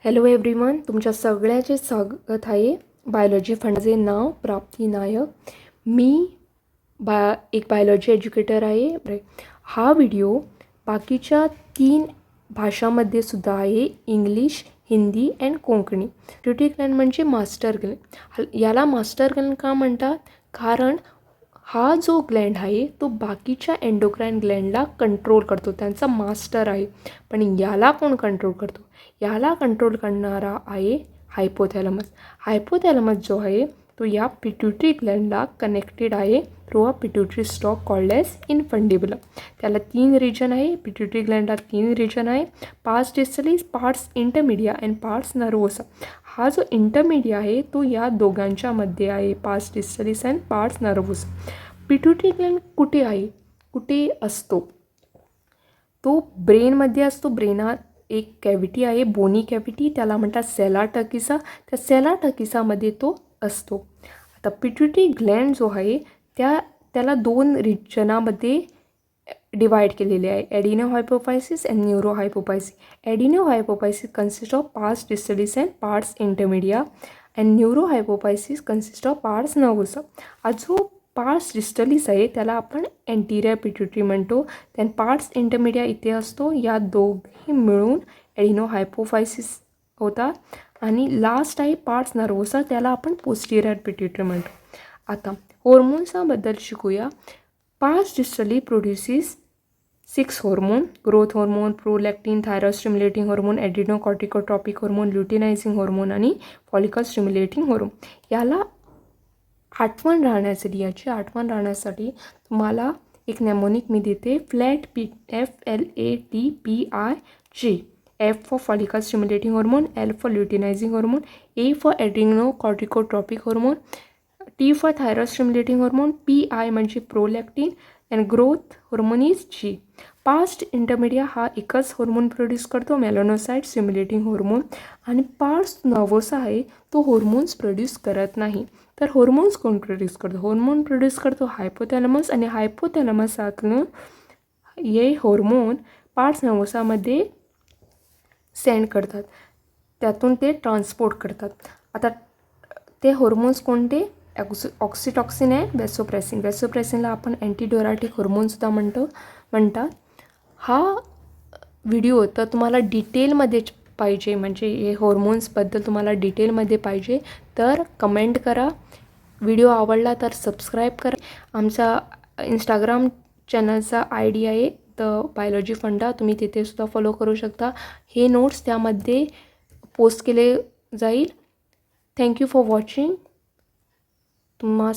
Hello everyone, तुमच्या सगळ्याचे स्वागत आहे. बायोलॉजी फंडाचे नाव प्राप्ती नायक. मी एक बायोलॉजी एज्युकेटर आहे. हा व्हिडिओ बाकीच्या 3 भाषांमध्ये सुद्धा आहे, English, Hindi and Konkani. Pituitary Gland म्हणजे मास्टर ग्लँड. याला मास्टर ग्लँड का म्हणतात? कारण हा जो ग्लँड आहे तो बाकीच्या एंडोक्राइन ग्लँडला कंट्रोल करतो, त्यांचा मास्टर आहे. पण याला कोण कंट्रोल करतो? याला कंट्रोल करणारा आहे हायपोथॅलमस. हायपोथॅलमस जो आहे तो या पिट्युटरी ग्लँडला कनेक्टेड आहे through a pituitary stalk called as infundibulum. त्याला 3 रिजन आहे. पिट्युटरी ग्लँडला 3 रिजन आहे, पार्स डिस्टलिस, पार्स इंटरमिडिया अँड पार्स नर्वोसा. हा जो इंटरमिडिया आहे तो या दोघांच्या मध्ये आहे, पार्स डिस्टलिस अँड पार्स नर्वोसा. पिट्युटरी ग्लँड कुठे आहे, कुठे असतो? तो ब्रेनमध्ये असतो. ब्रेनात एक कॅव्हिटी आहे, बोनी कॅव्हिटी, त्याला म्हणतात सेला टर्किसा. त्या सेला टर्किसामध्ये तो असतो. आता पिट्युटरी ग्लँड जो आहे त्याला 2 रिजनामध्ये डिवाइड केलेले आहे, adeno hypophysis and neuro hypophysis. Adeno hypophysis consist of pars distalis and pars intermedia and neuro hypophysis consist of pars nervosa. जो पार्स डिस्टलिस आहे त्याला आपण एंटिरियर पिट्युटरी म्हणतो. त्यान पार्स इंटरमिडिया इथे असतो. या दोघी मिळून एडिनो हायपोफायसिस होतात. आणि लास्ट आहे पार्स नर्वोसा, त्याला आपण पोस्टिरियर पिट्युटरी म्हणतो. आता हॉर्मोन्साबद्दल शिकूया. Pars distalis produces 6 hormone: growth hormone, prolactin, thyroid stimulating hormone, adrenocorticotropic hormone, luteinizing hormone आणि फॉलिकल स्टिम्युलेटिंग हॉर्मोन. याला याची आठवण राहण्यासाठी तुम्हाला एक नेमोनिक मी देते, FLATPI. FLATPIG. F for follicle stimulating hormone, L for luteinizing hormone, A for adrenocorticotropic hormone, T for thyroid stimulating hormone, PI म्हणजे prolactin and growth hormone is G. पास्ट intermedia हा एकच हॉर्मोन प्रोड्यूस करतो, मेलॅनोसाइट stimulating hormone. आणि पार्स nervosa आहे तो hormones produce करत नाही. तर हॉर्मोन्स कोण प्रोड्यूस करतो? हॉर्मोन प्रोड्यूस करतो हायपोथॅलमस. आणि हायपोथॅलमसातून हे हॉर्मोन पार्स नर्वोसामध्ये सेंड करतात, त्यातून ते ट्रान्सपोर्ट करतात. आता ते हॉर्मोन्स कोणते? ऑक्सिटॉक्सिन आहे, वॅसोप्रेसिन. वॅसोप्रेसिनला आपण अँटीडोराटिक हॉर्मोनसुद्धा म्हणतात. हा व्हिडिओ तर तुम्हाला डिटेलमध्ये पाहिजे, म्हणजे हे हॉर्मोन्सबद्दल तुम्हाला डिटेलमध्ये पाहिजे तर कमेंट करा. व्हिडिओ आवडला तर सबस्क्राईब करा. आमचा इंस्टाग्राम चॅनलचा ID आहे द बायोलॉजी फंडा, तुम्ही तिथेसुद्धा फॉलो करू शकता. हे नोट्स त्यामध्ये पोस्ट केले जाईल. Thank you for watching. तुम्हा